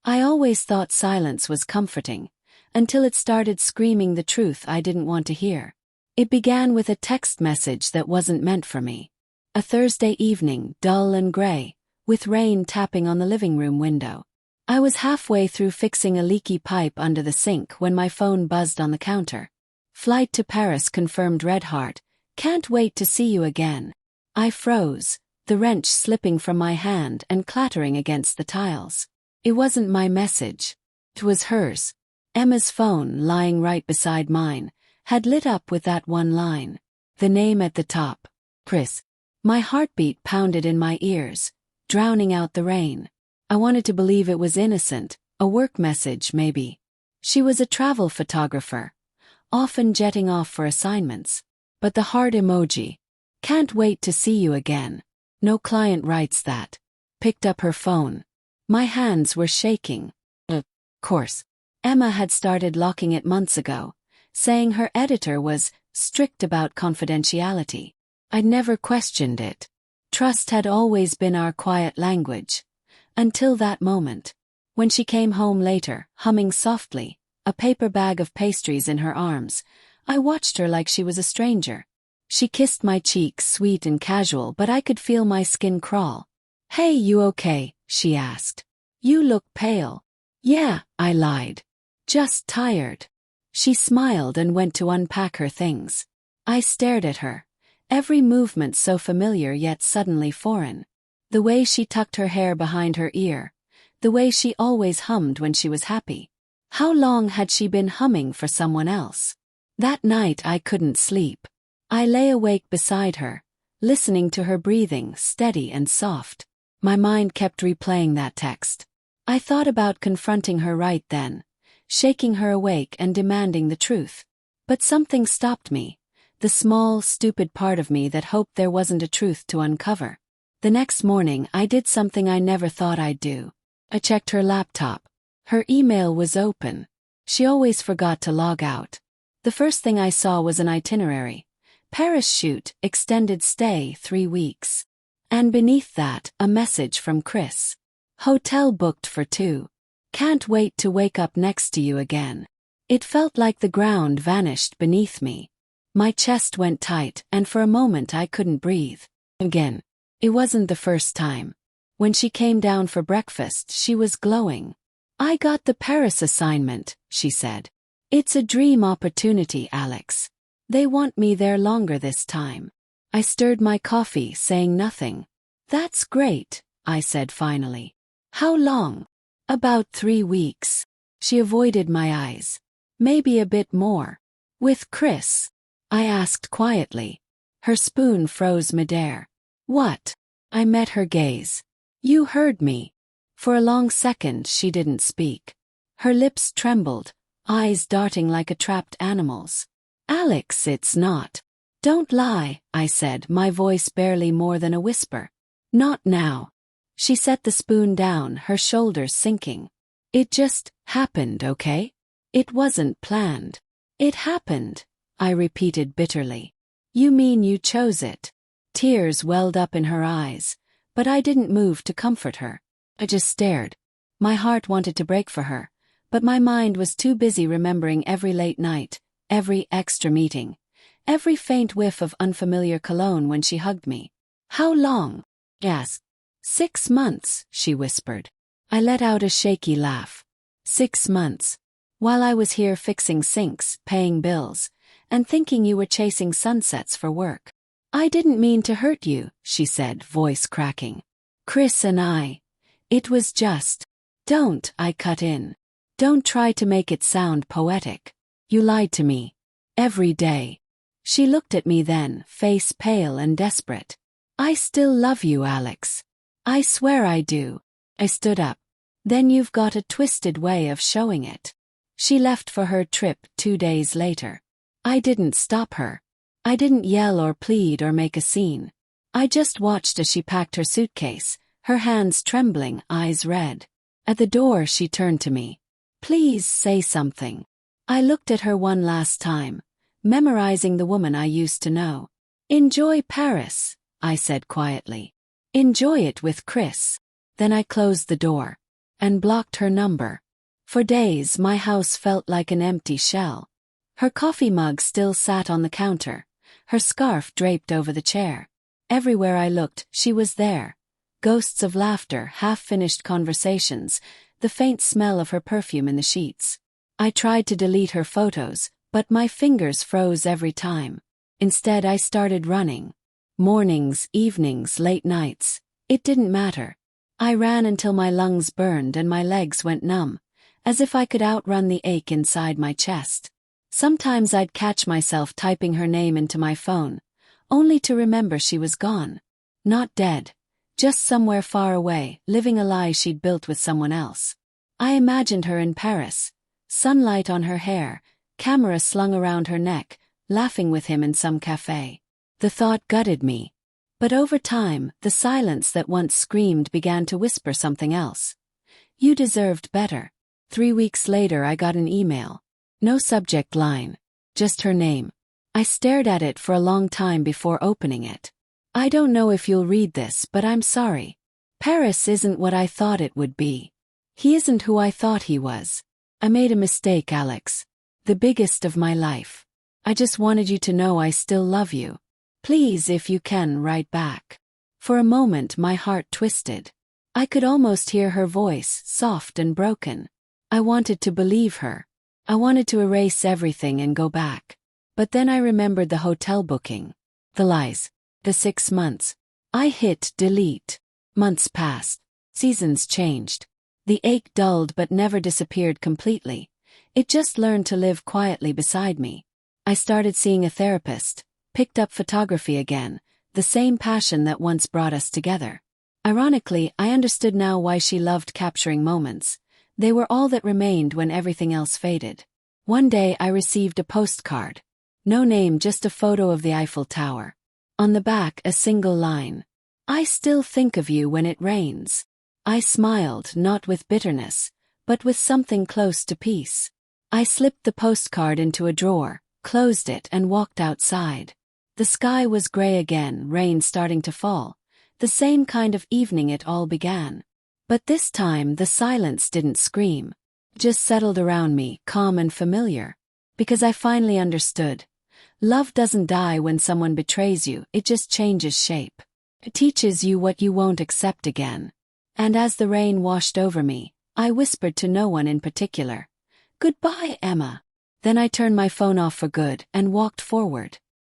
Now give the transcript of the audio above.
I always thought silence was comforting, until it started screaming the truth I didn't want to hear. It began with a text message that wasn't meant for me. A Thursday evening, dull and gray, with rain tapping on the living room window. I was halfway through fixing a leaky pipe under the sink when my phone buzzed on the counter. Flight to Paris confirmed, red heart. Can't wait to see you again. I froze, the wrench slipping from my hand and clattering against the tiles. It wasn't my message. It was hers. Emma's phone, lying right beside mine, had lit up with that one line. The name at the top. Chris. My heartbeat pounded in my ears, drowning out the rain. I wanted to believe it was innocent, a work message maybe. She was a travel photographer, often jetting off for assignments. But the heart emoji. Can't wait to see you again. No client writes that. Picked up her phone. My hands were shaking. Of course. Emma had started locking it months ago, saying her editor was strict about confidentiality. I'd never questioned it. Trust had always been our quiet language. Until that moment. When she came home later, humming softly, a paper bag of pastries in her arms, I watched her like she was a stranger. She kissed my cheeks, sweet and casual, but I could feel my skin crawl. Hey, you okay? She asked. You look pale. Yeah, I lied. Just tired. She smiled and went to unpack her things. I stared at her, every movement so familiar yet suddenly foreign. The way she tucked her hair behind her ear, the way she always hummed when she was happy. How long had she been humming for someone else? That night I couldn't sleep. I lay awake beside her, listening to her breathing, steady and soft. My mind kept replaying that text. I thought about confronting her right then, shaking her awake and demanding the truth. But something stopped me, the small, stupid part of me that hoped there wasn't a truth to uncover. The next morning I did something I never thought I'd do. I checked her laptop. Her email was open. She always forgot to log out. The first thing I saw was an itinerary. Paris shoot, extended stay 3 weeks. And beneath that, a message from Chris. Hotel booked for 2. Can't wait to wake up next to you again. It felt like the ground vanished beneath me. My chest went tight, and for a moment I couldn't breathe. Again. It wasn't the first time. When she came down for breakfast, she was glowing. I got the Paris assignment, she said. It's a dream opportunity, Alex. They want me there longer this time. I stirred my coffee, saying nothing. That's great, I said finally. How long? About 3 weeks. She avoided my eyes. Maybe a bit more. With Chris? I asked quietly. Her spoon froze midair. What? I met her gaze. You heard me. For a long second she didn't speak. Her lips trembled, eyes darting like a trapped animal's. Alex, it's not. Don't lie, I said, my voice barely more than a whisper. Not now. She set the spoon down, her shoulders sinking. It just happened, okay? It wasn't planned. It happened, I repeated bitterly. You mean you chose it? Tears welled up in her eyes, but I didn't move to comfort her. I just stared. My heart wanted to break for her, but my mind was too busy remembering every late night, every extra meeting, every faint whiff of unfamiliar cologne when she hugged me. How long? I asked. 6 months, she whispered. I let out a shaky laugh. 6 months. While I was here fixing sinks, paying bills, and thinking you were chasing sunsets for work. I didn't mean to hurt you, she said, voice cracking. Chris and I. It was just. Don't, I cut in. Don't try to make it sound poetic. You lied to me. Every day. She looked at me then, face pale and desperate. I still love you, Alex. I swear I do. I stood up. Then you've got a twisted way of showing it. She left for her trip 2 days later. I didn't stop her. I didn't yell or plead or make a scene. I just watched as she packed her suitcase, her hands trembling, eyes red. At the door she turned to me. Please say something. I looked at her one last time, memorizing the woman I used to know. Enjoy Paris, I said quietly. Enjoy it with Chris. Then I closed the door. and blocked her number. For days, my house felt like an empty shell. Her coffee mug still sat on the counter, her scarf draped over the chair. Everywhere I looked, she was there. Ghosts of laughter, half-finished conversations, the faint smell of her perfume in the sheets. I tried to delete her photos, but my fingers froze every time. Instead, I started running. Mornings, evenings, late nights. It didn't matter. I ran until my lungs burned and my legs went numb, as if I could outrun the ache inside my chest. Sometimes I'd catch myself typing her name into my phone, only to remember she was gone. Not dead, just somewhere far away, living a lie she'd built with someone else. I imagined her in Paris, sunlight on her hair, camera slung around her neck, laughing with him in some cafe. The thought gutted me. But over time, the silence that once screamed began to whisper something else. You deserved better. 3 weeks later, I got an email. No subject line, just her name. I stared at it for a long time before opening it. I don't know if you'll read this, but I'm sorry. Paris isn't what I thought it would be. He isn't who I thought he was. I made a mistake, Alex. The biggest of my life. I just wanted you to know I still love you. Please, if you can, write back. For a moment, my heart twisted. I could almost hear her voice, soft and broken. I wanted to believe her. I wanted to erase everything and go back. But then I remembered the hotel booking. The lies. The 6 months. I hit delete. Months passed. Seasons changed. The ache dulled but never disappeared completely. It just learned to live quietly beside me. I started seeing a therapist, picked up photography again, the same passion that once brought us together. Ironically, I understood now why she loved capturing moments. They were all that remained when everything else faded. One day I received a postcard. No name, just a photo of the Eiffel Tower. On the back, a single line. I still think of you when it rains. I smiled, not with bitterness, but with something close to peace. I slipped the postcard into a drawer, closed it, and walked outside. The sky was gray again, rain starting to fall. The same kind of evening it all began. But this time the silence didn't scream. Just settled around me, calm and familiar. Because I finally understood. Love doesn't die when someone betrays you, it just changes shape. It teaches you what you won't accept again. And as the rain washed over me, I whispered to no one in particular. Goodbye, Emma. Then I turned my phone off for good and walked forward.